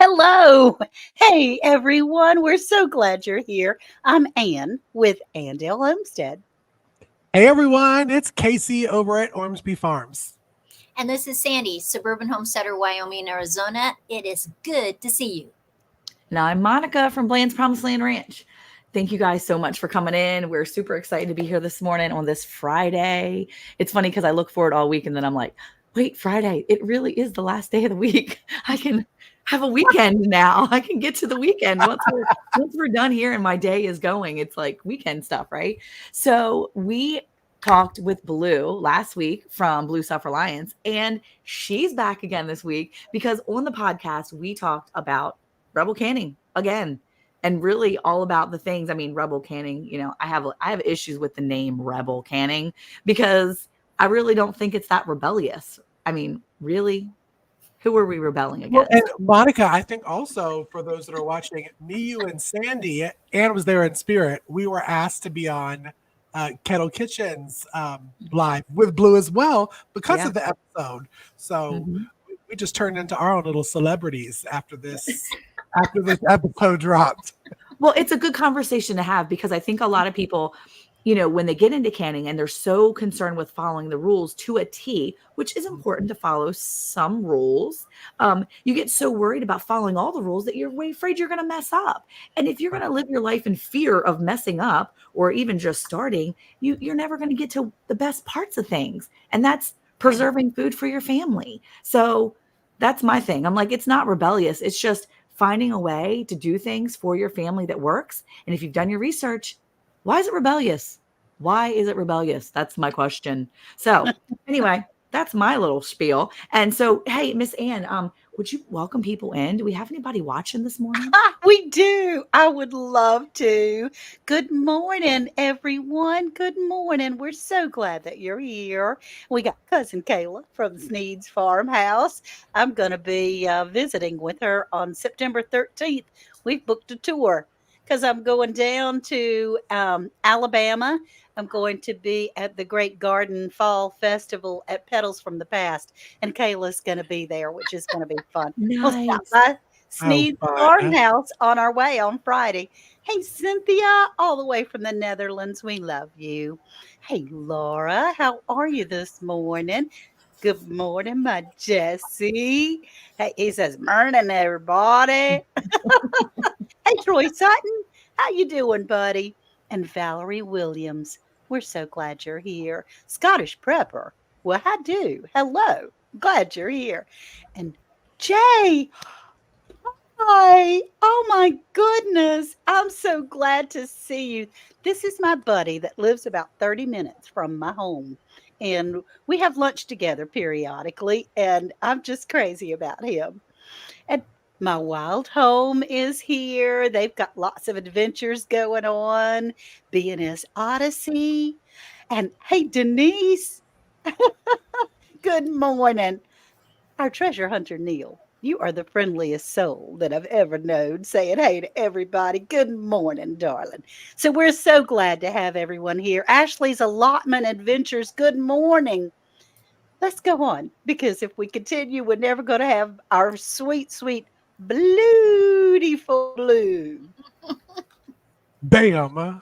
Hello. Hey, everyone. We're so glad you're here. I'm Ann with Andale Homestead. Hey everyone, it's Casey over at Ormsby Farms. And this is Sandy, suburban homesteader, Wyoming, Arizona. It is good to see you. And I'm Monica from Bland's Promised Land Ranch. Thank you guys so much for coming in. We're super excited to be here this morning on this Friday. It's funny because I look forward all week and then I'm like, wait, Friday, it really is the last day of the week. I can have a weekend now. I can get to the weekend once we're done here and my day is going. It's like weekend stuff, right? So we talked with Blue last week from Blue Self-Reliance, and she's back again this week because on the podcast, we talked about rebel canning again and really all about the things. I mean, rebel canning, I have issues with the name rebel canning because I really don't think it's that rebellious. I mean, really, who are we rebelling Well, against? and Monica, I think also for those that are watching, me, you, and Sandy, Ann was there in spirit. We were asked to be on Kettle Kitchen's live with Blue as well because of the episode. So we just turned into our own little celebrities after this episode dropped. Well, it's a good conversation to have because I think a lot of people, when they get into canning and they're so concerned with following the rules to a T, which is important to follow some rules, you get so worried about following all the rules that you're way afraid you're going to mess up. And if you're going to live your life in fear of messing up or even just starting, you're never going to get to the best parts of things. And that's preserving food for your family. So that's my thing. I'm like, it's not rebellious. It's just finding a way to do things for your family that works. And if you've done your research, why is it rebellious? Why is it rebellious? That's my question. So anyway, that's my little spiel. And so, hey, Miss Ann, would you welcome people in? Do we have anybody watching this morning? We do. I would love to. Good morning, everyone. Good morning. We're so glad that you're here. We got cousin Kayla from Sneed's Farmhouse. I'm going to be visiting with her on September 13th. We've booked a tour because I'm going down to Alabama. I'm going to be at the Great Garden Fall Festival at Petals from the Past, and Kayla's going to be there, which is going to be fun. We'll stop Nice. by Oh, Sneed fun. Farmhouse on our way on Friday. Hey, Cynthia, all the way from the Netherlands. We love you. Hey, Laura, how are you this morning? Good morning, my Jesse. Hey, he says, morning, everybody. Hey, Troy Sutton, how you doing, buddy? And Valerie Williams, we're so glad you're here. Scottish Prepper, well, I do. Hello, glad you're here. And Jay, hi. Oh my goodness, I'm so glad to see you. This is my buddy that lives about 30 minutes from my home. And we have lunch together periodically, and I'm just crazy about him. And my wild home is here. They've got lots of adventures going on. B&S Odyssey. And hey, Denise, good morning. Our treasure hunter, Neil. You are the friendliest soul that I've ever known, saying hey to everybody. Good morning, darling. So we're so glad to have everyone here. Ashley's Allotment Adventures, good morning. Let's go on because if we continue, we're never going to have our sweet, sweet, beautiful Blue. Bam.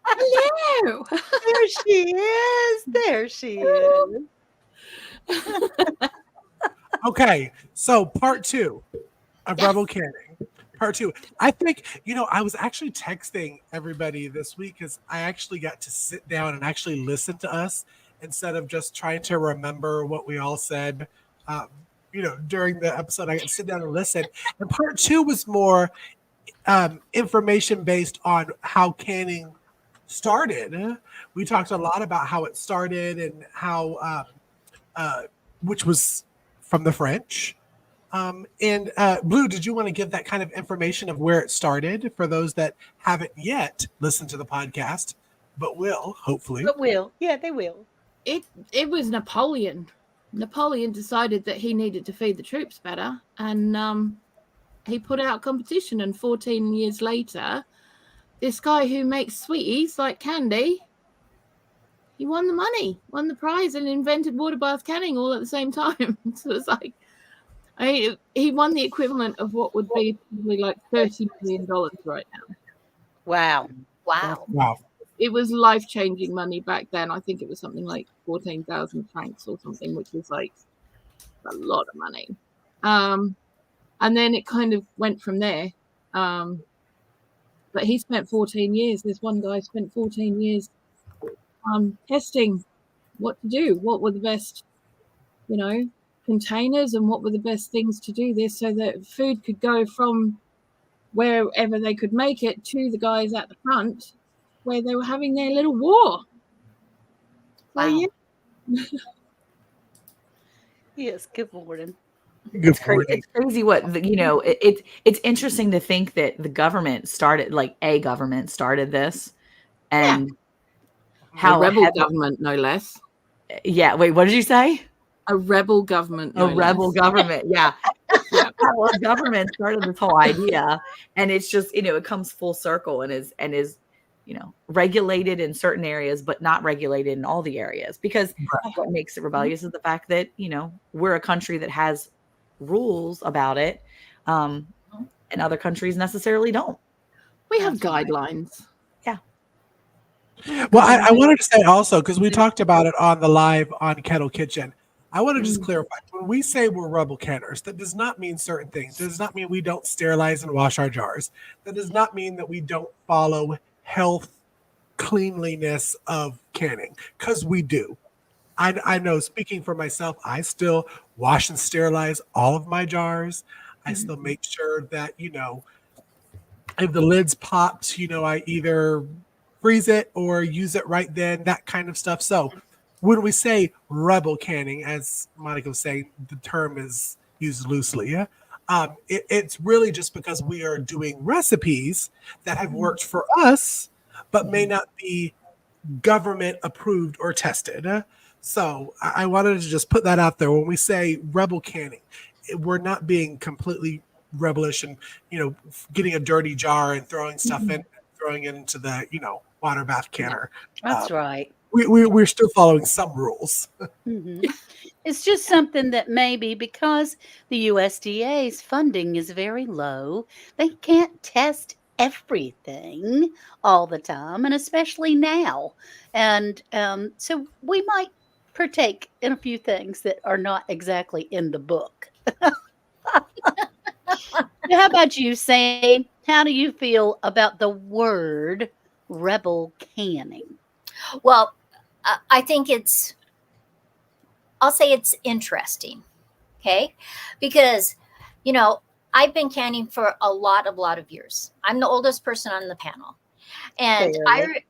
Hello. There she is. There she is. Okay, so part 2 of Rebel Canning. Part 2. I think, I was actually texting everybody this week because I actually got to sit down and actually listen to us instead of just trying to remember what we all said. During the episode, I got to sit down and listen. And part 2 was more information based on how canning started. We talked a lot about how it started and how, which was from the French. And Blue, did you want to give that kind of information of where it started for those that haven't yet listened to the podcast, but will, hopefully? But will. Yeah, they will. It was Napoleon. Napoleon decided that he needed to feed the troops better, and he put out competition. And 14 years later, this guy who makes sweeties like candy, he won the money, won the prize, and invented water bath canning all at the same time. So it's like, He won the equivalent of what would be probably like $30 million right now. Wow. Wow. Wow. It was life-changing money back then. I think it was something like 14,000 francs or something, which was like a lot of money. And then it kind of went from there. But he spent 14 years. This one guy spent 14 years testing what to do, what were the best, containers, and what were the best things to do this so that food could go from wherever they could make it to the guys at the front where they were having their little war. Wow. So, yeah. Yes, good morning. Good morning. It's crazy what it's interesting to think that the government started, like a government started this, and A rebel government, no less. Yeah. Wait, what did you say? A rebel government, no A rebel less. government. Yeah. Yeah. Well, government started this whole idea, and it's just it comes full circle and is regulated in certain areas, but not regulated in all the areas, because what makes it rebellious is the fact that we're a country that has rules about it, and other countries necessarily don't. We have guidelines. Yeah. Well, I wanted to say also, because we talked about it on the live on Kettle Kitchen, I want to just clarify. When we say we're rebel canners, that does not mean certain things. That does not mean we don't sterilize and wash our jars. That does not mean that we don't follow health, cleanliness of canning, because we do. I know, speaking for myself, I still wash and sterilize all of my jars. I still make sure that, if the lid's popped, I either freeze it or use it right then, that kind of stuff. So when we say rebel canning, as Monica was saying, the term is used loosely. Yeah? It's really just because we are doing recipes that have worked for us, but may not be government approved or tested. So I wanted to just put that out there. When we say rebel canning, we're not being completely rebellious and, getting a dirty jar and throwing stuff in, throwing it into the, water bath canner. That's right. We're still following some rules. It's just something that maybe because the USDA's funding is very low, they can't test everything all the time, and especially now. And so we might partake in a few things that are not exactly in the book. How about you, Sam? How do you feel about the word rebel canning? Well, I think I'll say it's interesting. Okay. Because, I've been canning for a lot of years. I'm the oldest person on the panel. And I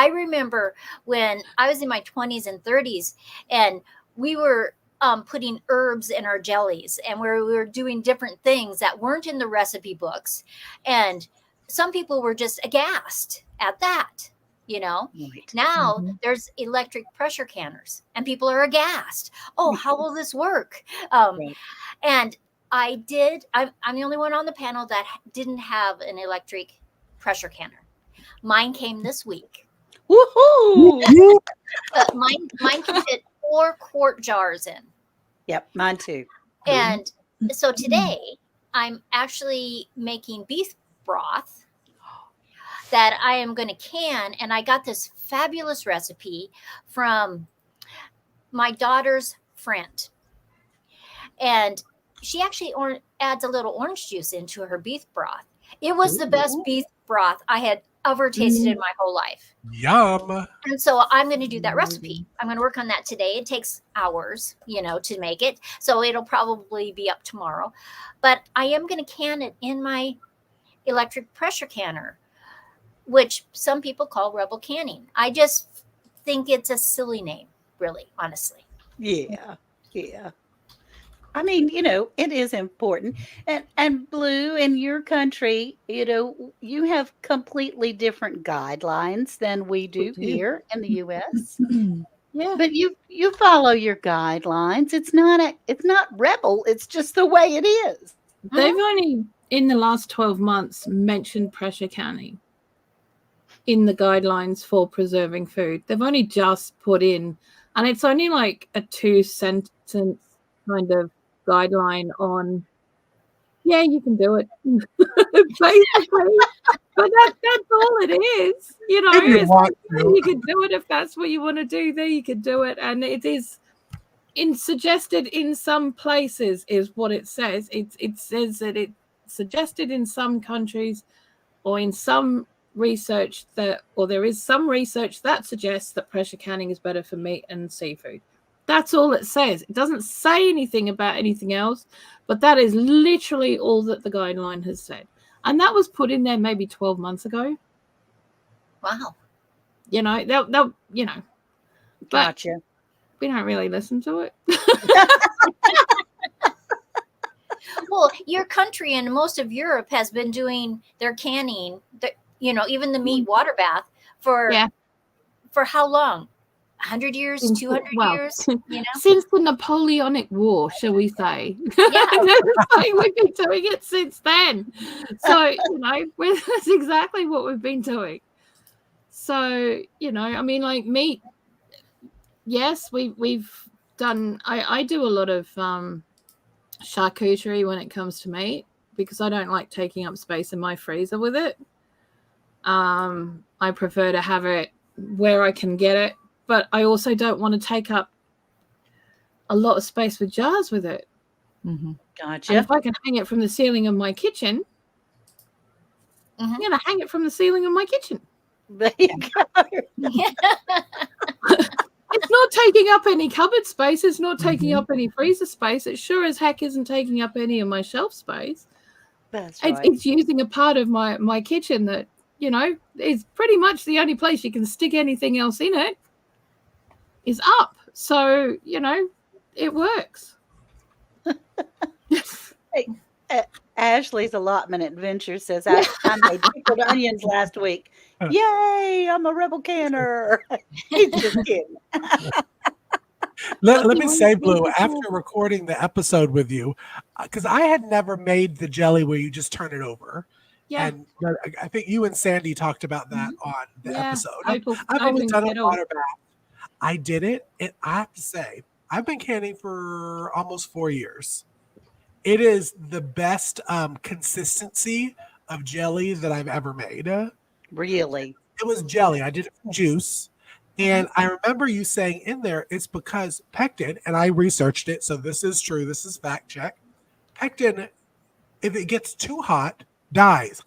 remember when I was in my 20s and 30s, and we were putting herbs in our jellies, and we were doing different things that weren't in the recipe books. And some people were just aghast at that. Right. Now there's electric pressure canners, and people are aghast. Oh, how will this work? Right. And I'm the only one on the panel that didn't have an electric pressure canner. Mine came this week. Woohoo! Mine can fit 4-quart jars in. Yep, mine too. And so today I'm actually making beef broth that I am going to can. And I got this fabulous recipe from my daughter's friend. And she actually adds a little orange juice into her beef broth. It was the best beef broth I had ever tasted in my whole life. Yum. And so I'm going to do that recipe. I'm going to work on that today. It takes hours, to make it. So it'll probably be up tomorrow. But I am going to can it in my electric pressure canner, which some people call rebel canning. I just think it's a silly name, really, honestly. Yeah. I mean, it is important. And Blue, in your country, you have completely different guidelines than we do here in the US. Yeah. But you follow your guidelines. It's not rebel, it's just the way it is. They've only, in the last 12 months, mentioned pressure canning in the guidelines for preserving food. They've only just put in, And it's only like a 2-sentence kind of guideline on, yeah, you can do it, basically. But that's all it is, you know. If you It's want like, to. you can do it if that's what you want to do. There, you can do it, and it is suggested in some places, is what it says. It says that it's suggested in some countries, or in some research that, or there is some research that suggests that pressure canning is better for meat and seafood. That's all it says. It doesn't say anything about anything else, but that is literally all that the guideline has said. And that was put in there maybe 12 months ago. Wow. You know, they'll you know, but Gotcha. we don't really listen to it. Well, your country and most of Europe has been doing their canning, you know, even the meat water bath for Yeah. for how long? 100 years, 200 Well, years, you know? since the Napoleonic War, shall we say? Yeah. Like, we've been doing it since then. So, you know, that's exactly what we've been doing. So, you know, I mean, like meat. Yes, we've done. I do a lot of charcuterie when it comes to meat, because I don't like taking up space in my freezer with it. I prefer to have it where I can get it, but I also don't want to take up a lot of space with jars with it. Mm-hmm. And Gotcha. if I can hang it from the ceiling of my kitchen, I'm Mhm. going to hang it from the ceiling of my kitchen. There you go. It's not taking up any cupboard space. It's not taking Mhm. up any freezer space. It sure as heck isn't taking up any of my shelf space. That's It's, right. it's using a part of my kitchen that, you know, is pretty much the only place you can stick anything else in it is up. So, you know, it works. Hey, Ashley's allotment adventure says I made pickled onions last week. Yay! I'm a rebel canner. He's just kidding. Let Okay, me well, say, it's Blue, really after cool. recording the episode with you, because I had never made the jelly where you just turn it over. Yeah. And I think you and Sandy talked about that on the Yeah. episode. I've only Opening done a kettle. water bath. I did it, and I have to say, I've been canning for almost 4 years. It is the best consistency of jelly that I've ever made. Really? It was jelly. I did it from juice. And I remember you saying in there, it's because pectin, and I researched it, so this is true. This is fact check. Pectin, if it gets too hot, dies.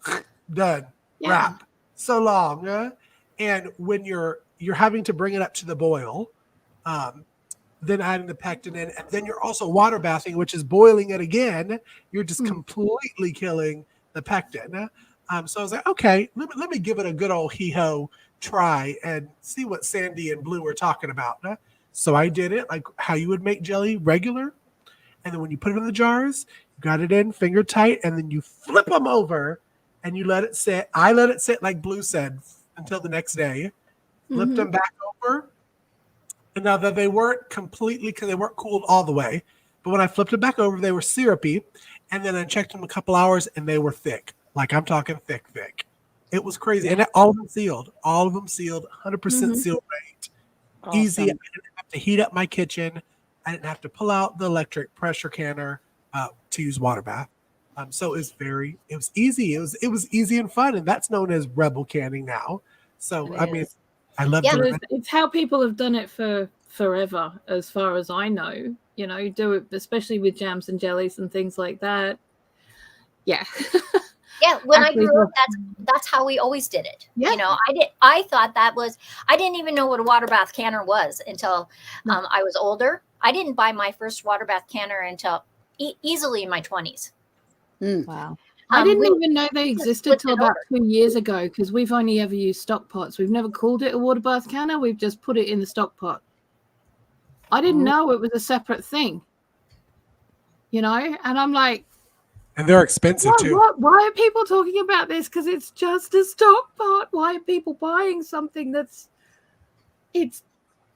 Done. Yeah. Wrap. So long. And when you're having to bring it up to the boil, then adding the pectin in, and then you're also water bathing, which is boiling it again. You're just completely killing the pectin. So I was like, okay, let me give it a good old hee-ho try and see what Sandy and Blue were talking about. So I did it like how you would make jelly regular. And then when you put it in the jars, you got it in finger tight, and then you flip them over and you let it sit. I let it sit, like Blue said, until the next day. Flipped them back over. And now that they weren't completely, because they weren't cooled all the way, but when I flipped it back over, they were syrupy. And then I checked them a couple hours and they were thick. Like I'm talking thick. It was crazy. And all of them sealed. 100% sealed rate. Easy. I Awesome. didn't have to heat up my kitchen. I didn't have to pull out the electric pressure canner to use water bath. So it was easy. It was easy and fun. And that's known as rebel canning now. So, I mean, I love Yeah. doing it. It's how people have done it for forever, as far as I know. You know, do it especially with jams and jellies and things like that. Yeah. Yeah, when I Actually, grew up, that's how we always did it. Yeah. You know, I thought that was, I didn't even know what a water bath canner was until I was older. I didn't buy my first water bath canner until easily in my 20s. Wow. I didn't we- even know they existed till about 2 years ago, because we've only ever used stock pots. We've never called it a water bath canner. We've just put it in the stock pot. I didn't know it was a separate thing. You know, and I'm like, And they're expensive too. why are people talking about this? Because it's just a stock pot. Why are people buying something it's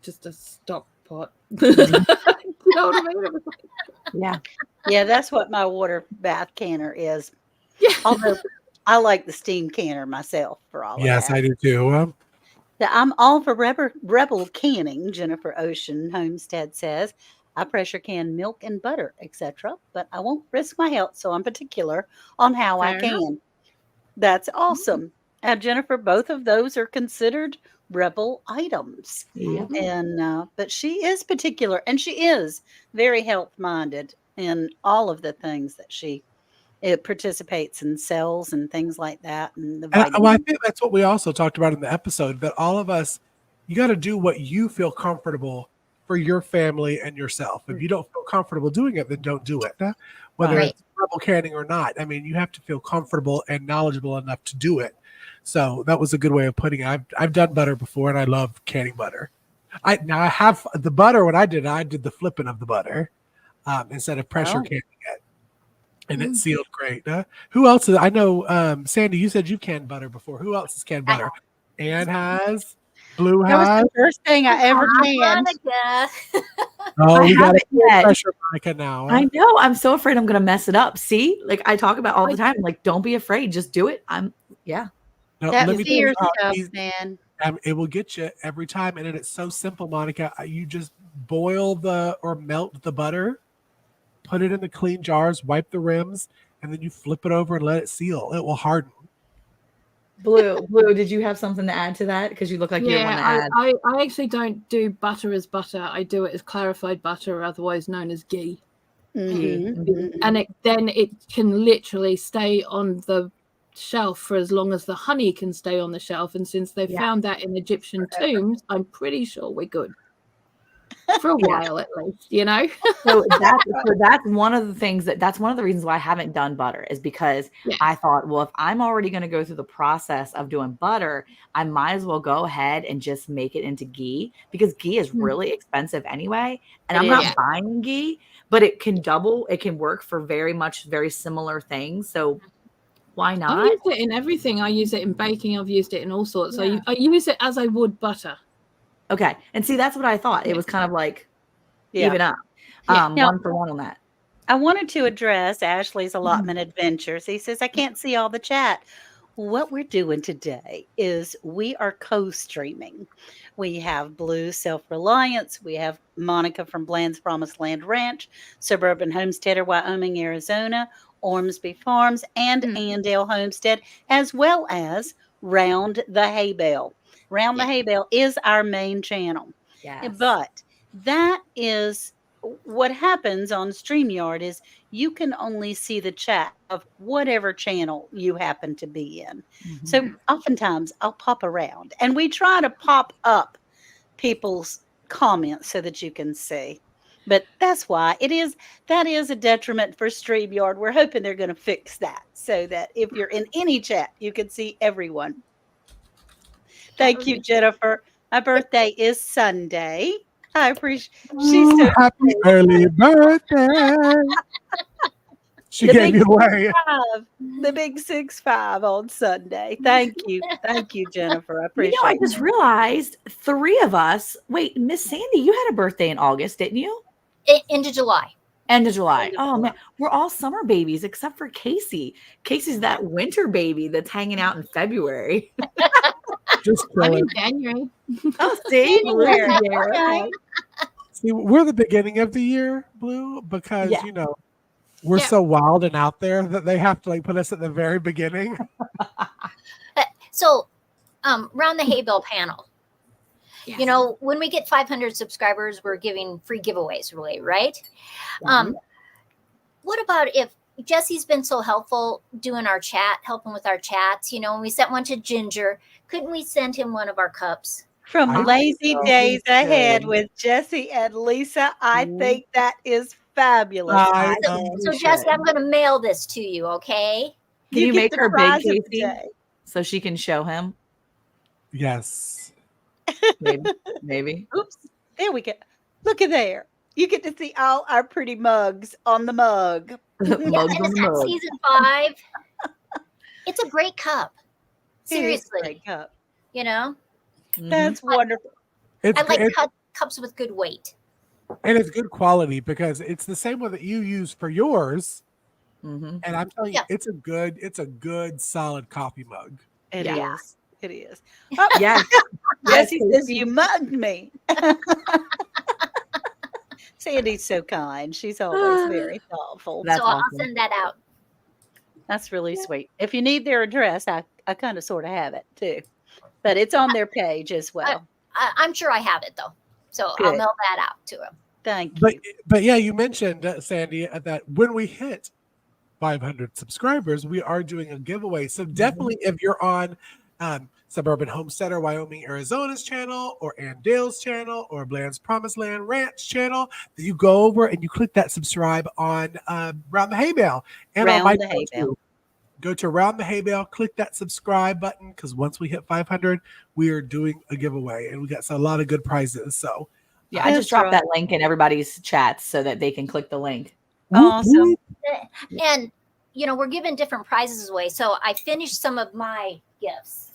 just a stock pot? You know what I mean? It was like, Yeah. Yeah, that's what my water bath canner is. yeah. Although I like the steam canner myself for all Yes, of that. I do too. I'm all for rebel canning, Jennifer Ocean Homestead says. I pressure can milk and butter, etc., but I won't risk my health, so I'm particular on how I Fair enough. can. That's awesome. Jennifer, both of those are considered rebel items. Yep. Mhm. And but she is particular, and she is very health minded in all of the things that she it participates in cells and things like that, and the And well, I vitamins. think that's what we also talked about in the episode, that all of us, you got to do what you feel comfortable for your family and yourself. If you don't feel comfortable doing it, then don't do it. Whether Right. it's rebel canning or not. I mean, you have to feel comfortable and knowledgeable enough to do it. So that was a good way of putting it. I've done butter before, and I love canning butter. I have the butter. When I did the flipping of the butter instead of pressure Oh, canning it, and it sealed great. Who else? I know, Sandy, you said you canned butter before. Who else has canned I, butter? Ann has. Blue that was has. the first thing I ever canned. Monica. Oh, I we got a haven't yet. pressure Monica now. I know. I'm so afraid I'm gonna mess it up. See, like I talk about all the I- time. Like, don't be afraid. Just do it. Yeah. No, That let me tell you fear how stuff, easy. man. It will get you every time, and it's so simple, Monica. You just boil or melt the butter, put it in the clean jars, wipe the rims, and then you flip it over and let it seal. It will harden. Blue. Did you have something to add to that? Because you look like you have one Yeah, to add. I actually don't do butter as butter. I do it as clarified butter, otherwise known as ghee. Mhm, Mhm. mhm. And then it can literally stay on the shelf for as long as the honey can stay on the shelf. And since they Yeah. found that in Egyptian tombs, I'm pretty sure we're good for a Yeah. while at least. You know. So that's one of the things that's one of the reasons why I haven't done butter is because Yeah. I thought, well, if I'm already going to go through the process of doing butter, I might as well go ahead and just make it into ghee because ghee is really expensive anyway. And It I'm not is. buying ghee, but it can work for very similar things. So why I've not? used it in everything. I use it in baking. I've used it in all sorts. Yeah. I use it as I would butter. Okay. And see, that's what I thought. It Yeah. was kind of like Yeah. even up. Yeah. Now, One for one on that. I wanted to address Ashley's allotment adventures. He says, I can't see all the chat. What we're doing today is we are co streaming. We have Blue Self Reliance. We have Monica from Bland's Promised Land Ranch, Suburban Homesteader, Wyoming, Arizona, Ormsby Farms, and Andale Homestead, as well as Round the Hay Bale. Round the Yeah. Hay Bale is our main channel. Yes. But that is what happens on StreamYard is you can only see the chat of whatever channel you happen to be in. Mhm. So oftentimes I'll pop around and we try to pop up people's comments so that you can see. But that's why that is a detriment for StreamYard. We're hoping they're going to fix that so that if you're in any chat, you can see everyone. Thank you, Jennifer. My birthday is Sunday. I appreciate she's Ooh, so happy sweet. early birthday. She The gave big you away. 6'5", the big 6'5" on Sunday. Thank you, Jennifer. I I appreciate just that. realized three of us. Wait, Miss Sandy, you had a birthday in August, didn't you? Into July. End of July. End of Oh July. man, we're all summer babies except for Casey. Casey's that winter baby that's hanging out in February. Just I'm chilling. in January. Oh, see, January. Okay. See, we're the beginning of the year, Blue, because Yeah. we're Yeah. so wild and out there that they have to put us at the very beginning. So, round the hay bale panel. Yes. You know, when we get 500 subscribers, we're giving free giveaways away, right? What about if Jesse's been so helpful doing our chat, helping with our chats? You know, when we sent one to Ginger, couldn't we send him one of our cups? From I Lazy think so. Days Ahead Should. with Jesse and Lisa, I Mhm. think that is fabulous. I I So, think so we Jesse, should. I'm going to mail this to you, okay? Can you get make the her big, prize of the Casey, day. so she can show him? Yes. Maybe. Oops. There we go. Look at there. You get to see all our pretty mugs on the mug. Yeah, Mugs and on it's the at mug. season 5. It's a great cup. It is a Seriously, great cup. you know, Mhm. That's wonderful. It's I like good. cups with good weight. And it's good quality because it's the same one that you use for yours. Mhm. And I'm telling you, Yeah. it's a good solid coffee mug. It Yeah. is. It is. Oh, Yes. Yes, Jesse says Casey. you mugged me. Sandy's so kind. She's always very thoughtful. That's So I'll awesome. send that out. That's really sweet. If you need their address, I kind of sort of have it too, but it's on their page as well. I'm sure I have it though, so I'll Good. mail that out to him. Thank But you. but yeah, you mentioned Sandy that when we hit 500 subscribers, we are doing a giveaway. So definitely, if you're on Suburban Homesteader Wyoming Arizona's channel, or Ann Dale's channel, or Bland's Promised Land Ranch channel, you go over and you click that subscribe on Round the Hay Bale and on my Round the hay channel bale. too. Go to Round the Hay Bale, click that subscribe button, because once we hit 500, we are doing a giveaway, and we got a lot of good prizes. So Yeah, I just That's dropped right. that link in everybody's chats so that they can click the link. whoop, Awesome. whoop. And we're giving different prizes away. So I finished some of my gifts.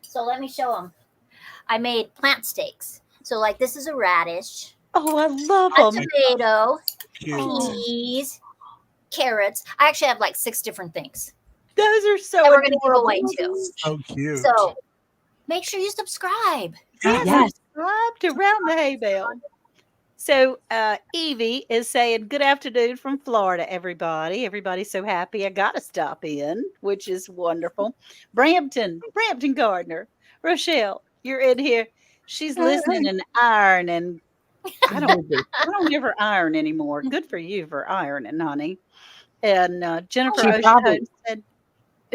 So let me show them. I made plant steaks. So like this is a radish, Oh, I love a them. tomato, Cute. peas, carrots. I actually have like 6 different things Those are so that we're going to give adorable. away too. So cute. So make sure you subscribe. Yes, Yes. subscribe to Round the Hay Bale. So Evie is saying, good afternoon from Florida, everybody. Everybody's so happy I got to stop in, which is wonderful. Brampton Gardner, Rochelle, you're in here. She's listening and ironing. I don't ever iron anymore. Good for you for ironing, honey. And Jennifer She Ocean probably said,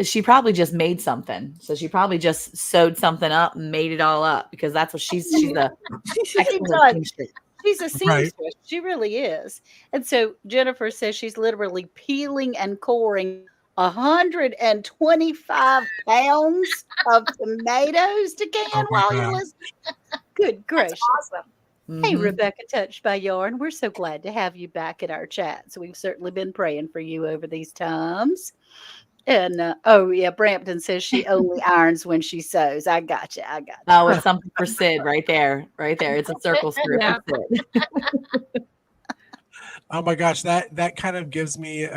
she probably just made something. So she probably just sewed something up and made it all up because that's what she's a she excellent does. seamstress. She's a Right. seamstress. She really is. And so Jennifer says she's literally peeling and coring 125 pounds of tomatoes to can Oh my while you're God. listening. Good gracious. Awesome. Hey, Mhm. Rebecca Touched by Yarn. We're so glad to have you back in our chat. So we've certainly been praying for you over these times. And oh yeah, Brampton says she only irons when she sews. I got you. I got you. Oh, it's something for Sid right there. Right there. It's a circle script Yeah. for Sid. Oh my gosh, that kind of gives me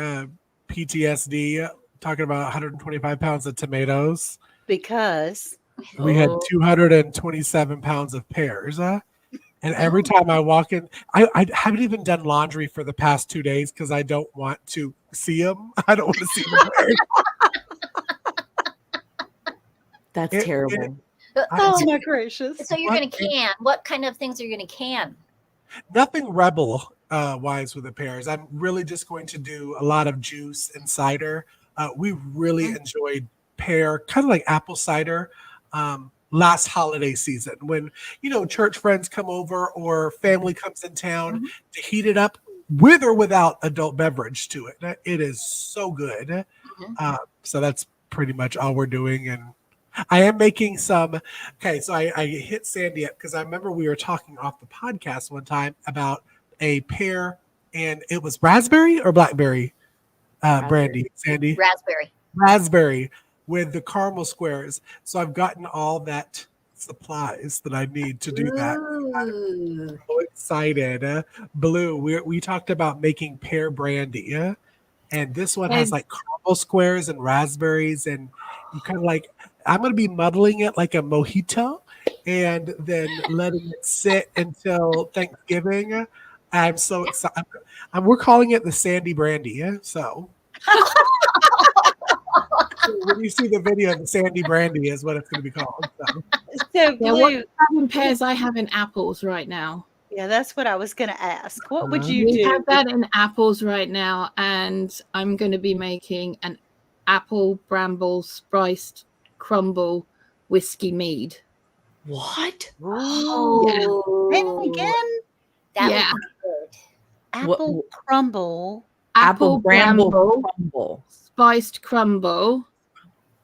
PTSD. Talking about 125 pounds of tomatoes. Because We had Oh. 227 pounds of pears. And every time I walk in, I haven't even done laundry for the past 2 days because I don't want to see them. I don't want to see the pears. That's It- terrible. oh my gracious. So you're going to can. What kind of things are you going to can? Nothing rebel wise with the pears. I'm really just going to do a lot of juice and cider. We really enjoyed pear, kind of like apple cider, last holiday season when church friends come over or family comes in town to heat it up with or without adult beverage to it. It is so good. So that's pretty much all we're doing. And I am making some. Okay, so I hit Sandy up because I remember we were talking off the podcast one time about a pear, and it was raspberry or blackberry brandy, Sandy? Raspberry with the caramel squares. So I've gotten all that supplies that I need to do that. I'm so excited. Blue, we talked about making pear brandy. And this one has like caramel squares and raspberries, and you kind of like, I'm going to be muddling it like a mojito and then letting it sit until Thanksgiving. I'm so excited. We're calling it the Sandy Brandy. So when you see the video, the Sandy Brandy is what it's going to be called. So. So Yeah, Blue, what you have in pears, I have in apples right now. yeah, that's what I was going to ask. What would you We do? have that in apples right now, and I'm going to be making an apple bramble spiced crumble whiskey mead. What? Oh, and again, That Yeah. would be good. apple crumble. Apple bramble crumble. spiced crumble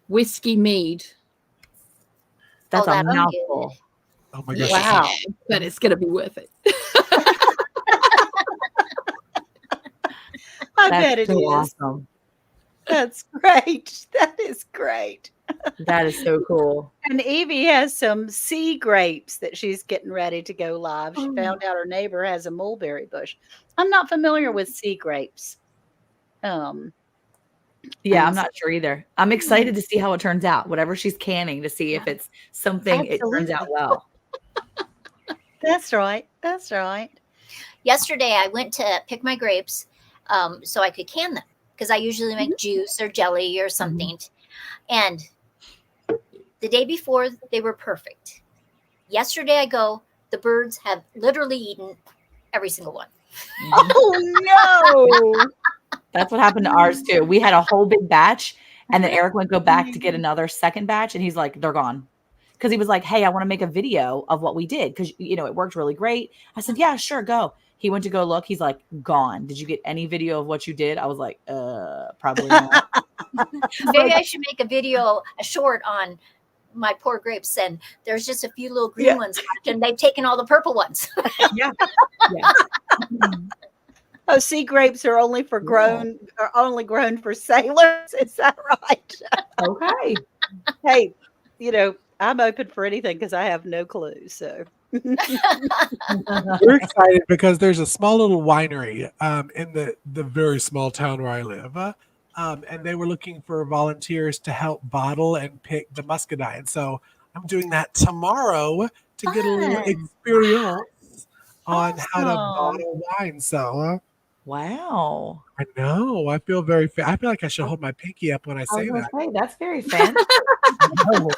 whiskey mead. That's a that'll be mouthful. Oh my gosh. Wow. But it's going to be worth it. I That's bet it so is. awesome. That's great. That is great. That is so cool. And Evie has some sea grapes that she's getting ready to go live. She found out her neighbor has a mulberry bush. I'm not familiar with sea grapes. Yeah, I'm And not sure either. I'm excited to see how it turns out. Whatever she's canning to see if it's something it turns out absolutely. well. That's right. That's right. Yesterday, I went to pick my grapes so I could can them because I usually Mhm. make juice or jelly or Mhm. something. And the day before, they were perfect. Yesterday, I go, the birds have literally eaten every single one. Mhm. Oh no. That's what happened to ours too. We had a whole big batch, and then Eric went go back to get Mm. another second batch, and he's like, "They're gone." Because he was like, "Hey, I want to make a video of what we did because it worked really great." I said, "Yeah, sure, go." He went to go look. He's like, "Gone. Did you get any video of what you did?" I was like, probably not." Maybe Like, I should make a video, a short on my poor grapes. And there's just a few little green Yeah. ones left, and they've taken all the purple ones. yeah, yeah. Oh, sea grapes are Yeah. only grown for sailors. Is that right? Okay. Hey, I'm open for anything because I have no clue. So We're excited because there's a small little winery in the very small town where I live. And they were looking for volunteers to help bottle and pick the muscadine. And so I'm doing that tomorrow to get a little fun. experience on how to Awesome. bottle wine. So Wow. I know I feel I feel like I should hold my pinky up when I I was say gonna that. say that's very fancy. I know.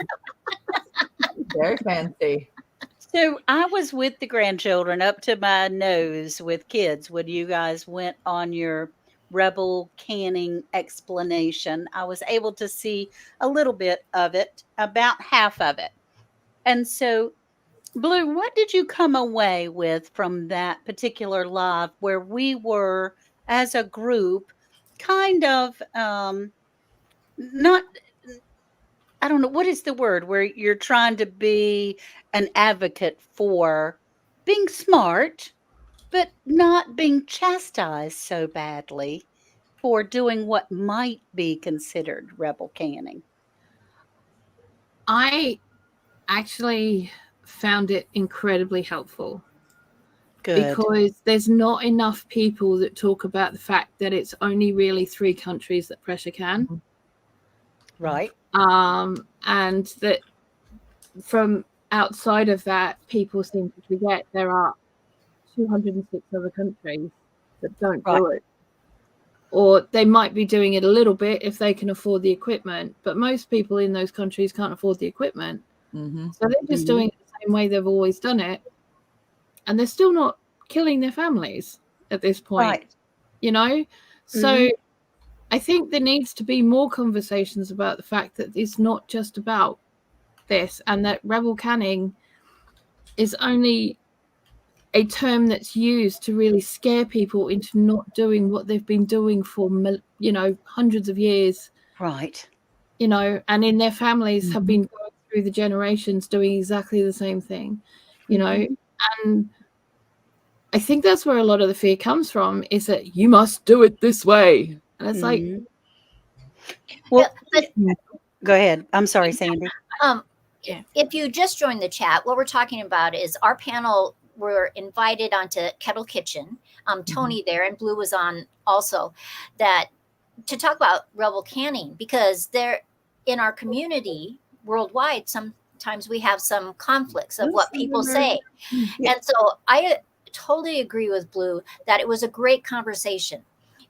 Very fancy. So I was with the grandchildren up to my nose with kids when you guys went on your rebel canning explanation. I was able to see a little bit of it, about half of it. And so, Blue, what did you come away with from that particular live where we were as a group kind of not I don't know what is the word where you're trying to be an advocate for being smart, but not being chastised so badly for doing what might be considered rebel canning. I actually found it incredibly helpful Good. because there's not enough people that talk about the fact that it's only really 3 countries that pressure can. Mhm. Right. And that from outside of that, people seem to forget there are 206 other countries that don't Right. do it. Or they might be doing it a little bit if they can afford the equipment, but most people in those countries can't afford the equipment. Mhm. So they're just Mhm. doing it the same way they've always done it. And they're still not killing their families at this point, Right. you know? So Mhm. I think there needs to be more conversations about the fact that it's not just about this, and that rebel canning is only a term that's used to really scare people into not doing what they've been doing for hundreds of years, Right. and in their families have Mhm. been going through the generations doing exactly the same thing, Mhm. and I think that's where a lot of the fear comes from, is that you must do it this way, and it's like, Mhm. Yeah, Well, but go ahead. I'm sorry, Sandy. um, yeah. if you just joined the chat, what we're talking about is our panel were invited onto Kettle Kitchen. Tony there and Blue was on also, that to talk about rebel canning, because they're in our community worldwide. Sometimes we have some conflicts of what people say. Yeah. And so I totally agree with Blue that it was a great conversation.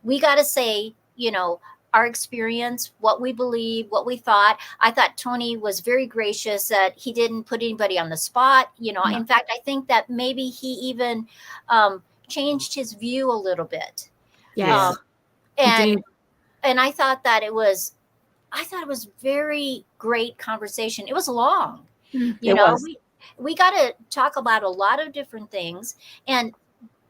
We got to say, our experience, what we believe, what we thought. I thought Tony was very gracious that he didn't put anybody on the spot. No. In fact, I think that maybe he even changed his view a little bit. Yeah. Yes, he And did. and I thought it was very great conversation. It was long. Mm. It was. We got to talk about a lot of different things, and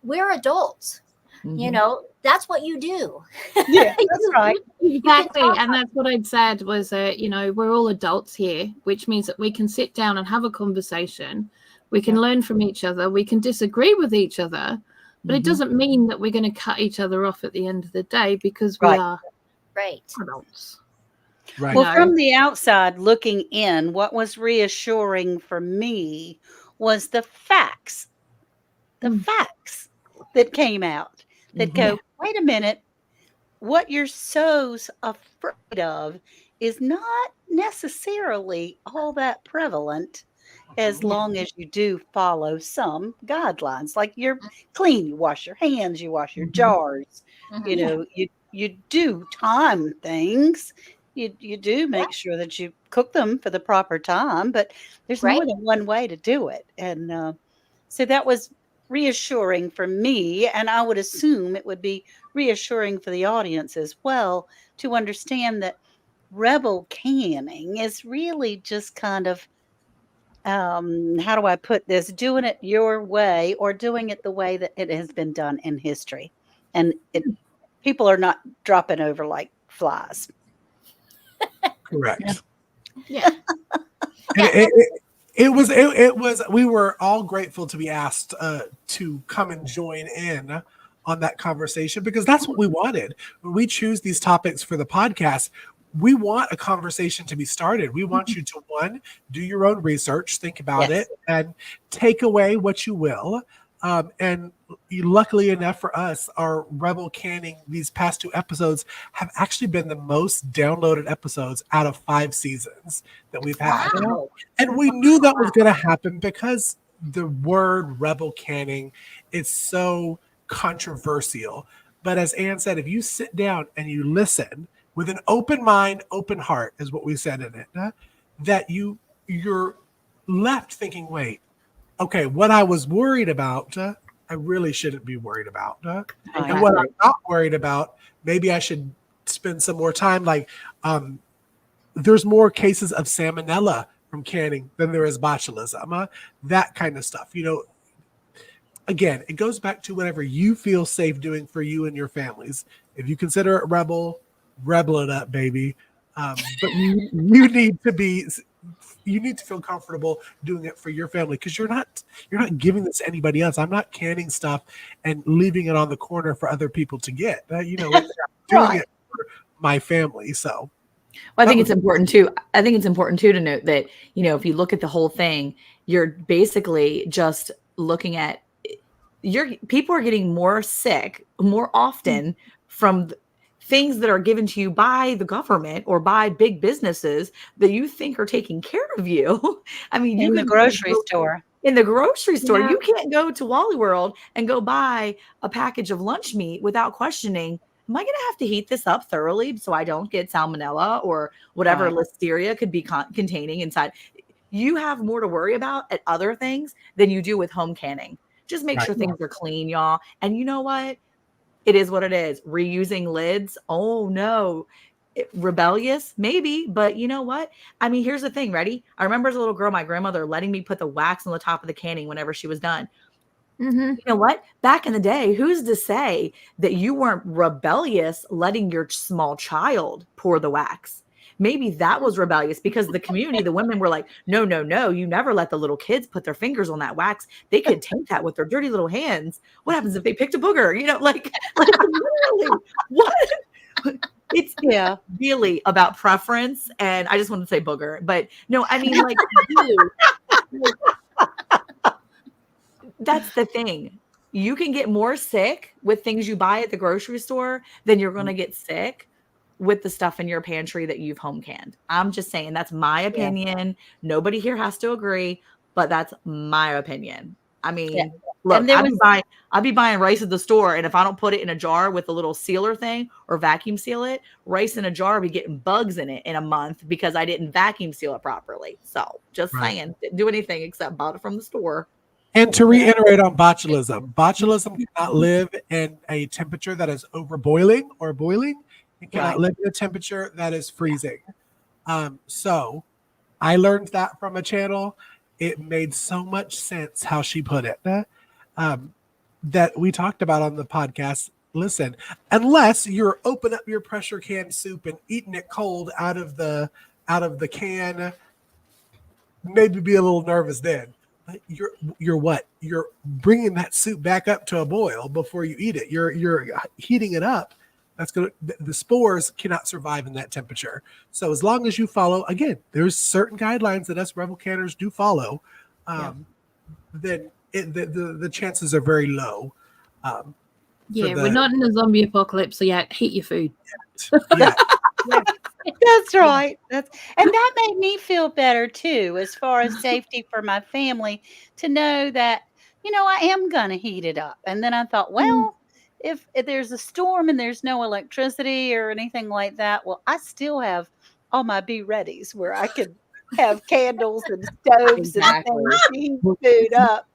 we're adults. Mhm. That's what you do. Yeah, that's you, right. you can Exactly, talk. and that's what I'd said was, we're all adults here, which means that we can sit down and have a conversation. We can Yeah. learn from each other. We can disagree with each other, but it Mhm. doesn't mean that we're going to cut each other off at the end of the day because we Right. are Right. adults. Right. Well, No. from the outside looking in, what was reassuring for me was the Mm. facts that came out that Mhm. go, wait a minute, what you're so afraid of is not necessarily all that prevalent as Yeah. long as you do follow some guidelines. Like you're clean, you wash your hands, you wash your Mhm. jars, you Mhm. Yeah. know, you do time things. You do Yeah. make sure that you cook them for the proper time, but there's Right. more than one way to do it. And so that was reassuring for me, and I would assume it would be reassuring for the audience as well to understand that rebel canning is really just kind of how do I put this? Doing it your way or doing it the way that it has been done in history. And people are not dropping over like flies. Yeah. Correct. Yeah. And Yeah. it was we were all grateful to be asked to come and join in on that conversation because that's what we wanted. When we choose these topics for the podcast, we want a conversation to be started. We want you to one, do your own research, think about Yes. it, and take away what you will. And luckily enough for us, our Rebel Canning, these past two episodes have actually been the most downloaded episodes out of 5 seasons that we've had. Wow. And we knew that was going to happen because the word rebel canning is so controversial. But as Anne said, if you sit down and you listen with an open mind, open heart, is what we said in it, that you're left thinking, wait, okay, what I was worried about, I really shouldn't be worried about. And what Exactly. I'm not worried about, maybe I should spend some more time. Like, there's more cases of salmonella from canning than there is botulism, that kind of stuff. Again, it goes back to whatever you feel safe doing for you and your families. If you consider it rebel it up, baby. But you need to be you need to feel comfortable doing it for your family because you're not giving this to anybody else. I'm not canning stuff and leaving it on the corner for other people to get. I'm doing Right. it for my family. So Well, I that think was it's important too. I think it's important too to note that, if you look at the whole thing, you're basically just looking at your people are getting more sick more often from things that are given to you by the government or by big businesses that you think are taking care of you. I mean, you In the can grocery go store. in the grocery store. Yeah. You can't go to Wally World and go buy a package of lunch meat without questioning, am I going to have to heat this up thoroughly so I don't get salmonella or whatever Right. listeria could be containing inside? You have more to worry about at other things than you do with home canning. Just make right. sure things are clean, y'all. And you know what? It is what it is. Reusing lids. Oh no. Rebellious, maybe, but you know what? I mean, here's the thing. Ready? I remember as a little girl, my grandmother letting me put the wax on the top of the canning whenever she was done. Mm-hmm. You know what? Back in the day, who's to say that you weren't rebellious letting your small child pour the wax? Maybe that was rebellious because the community, the women were like, no, no, no, you never let the little kids put their fingers on that wax. They could taint that with their dirty little hands. What happens if they picked a booger? Like literally, what? It's Yeah. really about preference. And I just wanted to say booger, but no, I mean, like, really, like, that's the thing. You can get more sick with things you buy at the grocery store than you're going to get sick with the stuff in your pantry that you've home canned. I'm just saying that's my Yeah. opinion. Nobody here has to agree, but that's my opinion. I Yeah. mean, And look, there was I'd be buying rice at the store, and if I don't put it in a jar with a little sealer thing or vacuum seal it, rice in a jar be getting bugs in it in a month because I didn't vacuum seal it properly. So just Right. saying, didn't do anything except bought it from the store. And to reiterate on botulism, botulism cannot live in a temperature that is over boiling or boiling. It cannot Right. live in a temperature that is freezing. So I learned that from a channel. It made so much sense how she put it that we talked about on the podcast. Listen, unless you're open up your pressure can soup and eating it cold out of the can, maybe be a little nervous then. But you're what? You're bringing that soup back up to a boil before you eat it. You're heating it up. That's going to the spores cannot survive in that temperature. So as long as you follow, again, there's certain guidelines that us rebel canners do follow. Then the chances are very low. Um, Yeah, we're not in a zombie apocalypse, so yeah, heat your food. Yeah. That's right. And that made me feel better too, as far as safety for my family, to know that, I am going to heat it up. And then I thought, well, if there's a storm and there's no electricity or anything like that, well, I still have all my be readies where I could have candles and stoves and things to heat food up.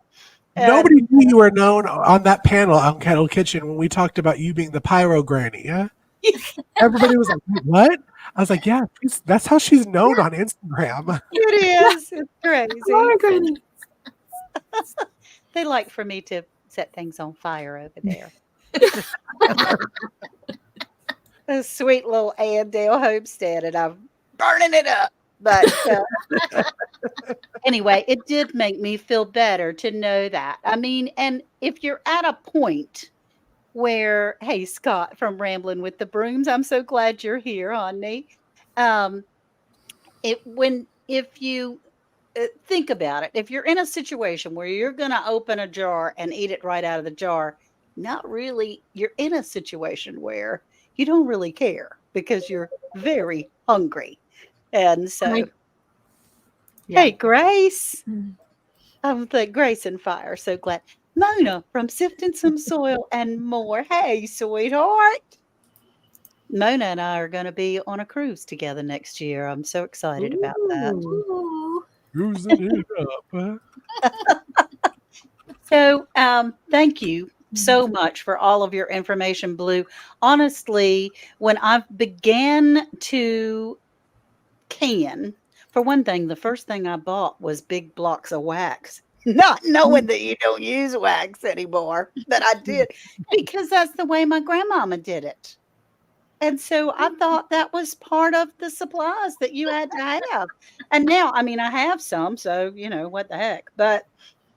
Nobody And knew you were known on that panel on Kettle Kitchen when we talked about you being the pyro granny. Yeah. Everybody was like, "What?" I was like, "Yeah, that's how she's known on Instagram." it is. It's crazy. Oh, granny. They like for me to set things on fire over there. A sweet little Andale homestead, and I'm burning it up. But anyway, it did make me feel better to know that. I mean, and if you're at a point where, hey, Scott from Rambling with the Brooms, I'm so glad you're here, honey. If you think about it, if you're in a situation where you're going to open a jar and eat it right out of the jar, not really, you're in a situation where you don't really care because you're very hungry. And so, Right. hey, Grace. I'm the Grace and Fire. So glad. Mona from Sifting Some Soil and More. Hey, sweetheart. Mona and I are going to be on a cruise together next year. I'm so excited about that. Ooh. Cruising it up. So, thank you so much for all of your information, Blue. Honestly, when I began to can, for one thing, the first thing I bought was big blocks of wax, not knowing that you don't use wax anymore, but I did because that's the way my grandmama did it. And so I thought that was part of the supplies that you had to have. And now, I mean, I have some, so what the heck, but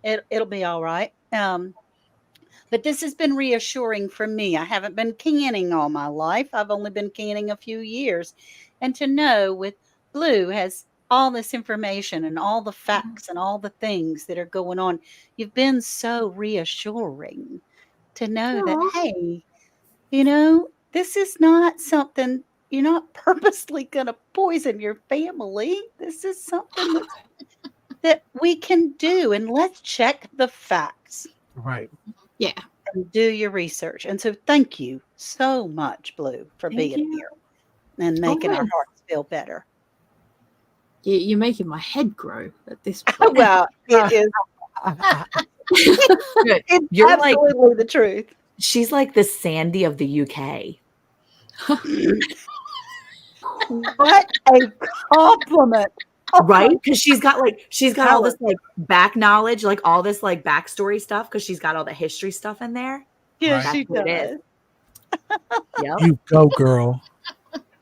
it'll be all right. But this has been reassuring for me. I haven't been canning all my life. I've only been canning a few years. And to know with Blue has all this information and all the facts and all the things that are going on, you've been so reassuring to know that, hey, this is not something, you're not purposely going to poison your family. This is something that we can do. And let's check the facts. Right. Yeah. And do your research. And so thank you so much, Blue, for being here and making our hearts feel better. You're making my head grow at this point. Well, it is. It's You're absolutely the truth. She's like the Sandy of the UK. What a compliment. Right? Because she's got all this like back knowledge, like all this like backstory stuff, because she's got all the history stuff in there. Yeah, Right. she does. Yep. You go, girl.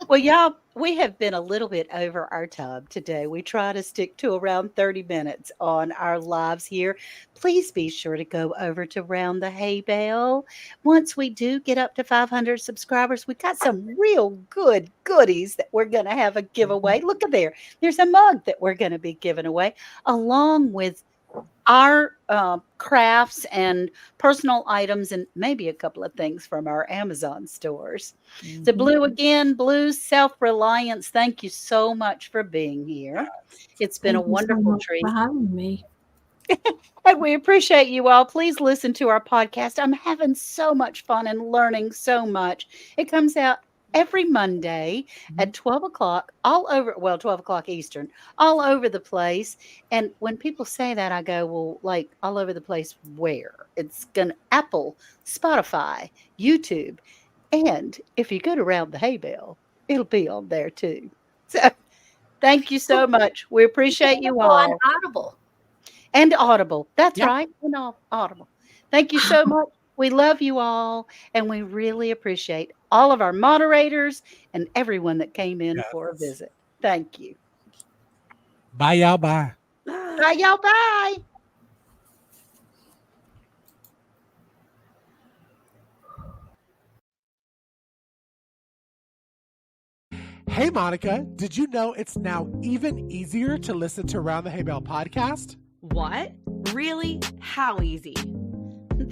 Well, y'all, we have been a little bit over our time today. We try to stick to around 30 minutes on our lives here. Please be sure to go over to Round the Hay Bale. Once we do get up to 500 subscribers, we got some real good goodies that we're going to have a giveaway. Look at there. There's a mug that we're going to be giving away, along with our crafts and personal items and maybe a couple of things from our Amazon stores. So Blue, again, Blue's Self-Reliance, thank you so much for being here. It's been a wonderful treat. For having me. And we appreciate you all. Please listen to our podcast. I'm having so much fun and learning so much. It comes out every Monday at 12 o'clock, 12 o'clock Eastern, all over the place. And when people say that, I go, well, like all over the place where? It's gonna Apple, Spotify, YouTube. And if you go to Round the Hay Bale, it'll be on there too. So thank you so much. We appreciate you all. On Audible. And Audible. That's Yep. right. And Audible. Thank you so much. We love you all. And we really appreciate all of our moderators and everyone that came in for a visit. Thank you. Bye, y'all. Bye. Bye, y'all. Bye. Hey, Monica, did you know it's now even easier to listen to Round the Hay Bale podcast? What? Really? How easy?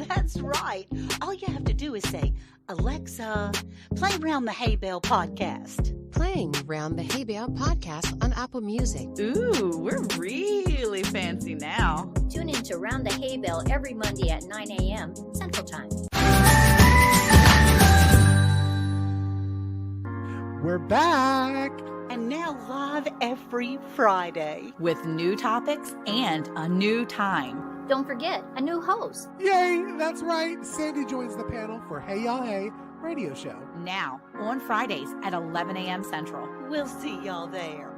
That's right. All you have to do is say, Alexa, play Round the Hay Bale podcast. Playing Round the Hay Bale podcast on Apple Music. Ooh, we're really fancy now. Tune in to Round the Hay Bale every Monday at 9 a.m. Central Time. We're back. And now live every Friday. With new topics and a new time. Don't forget, a new host. Yay, that's right. Sandy joins the panel for Hey Y'all Hey radio show. Now, on Fridays at 11 a.m. Central. We'll see y'all there.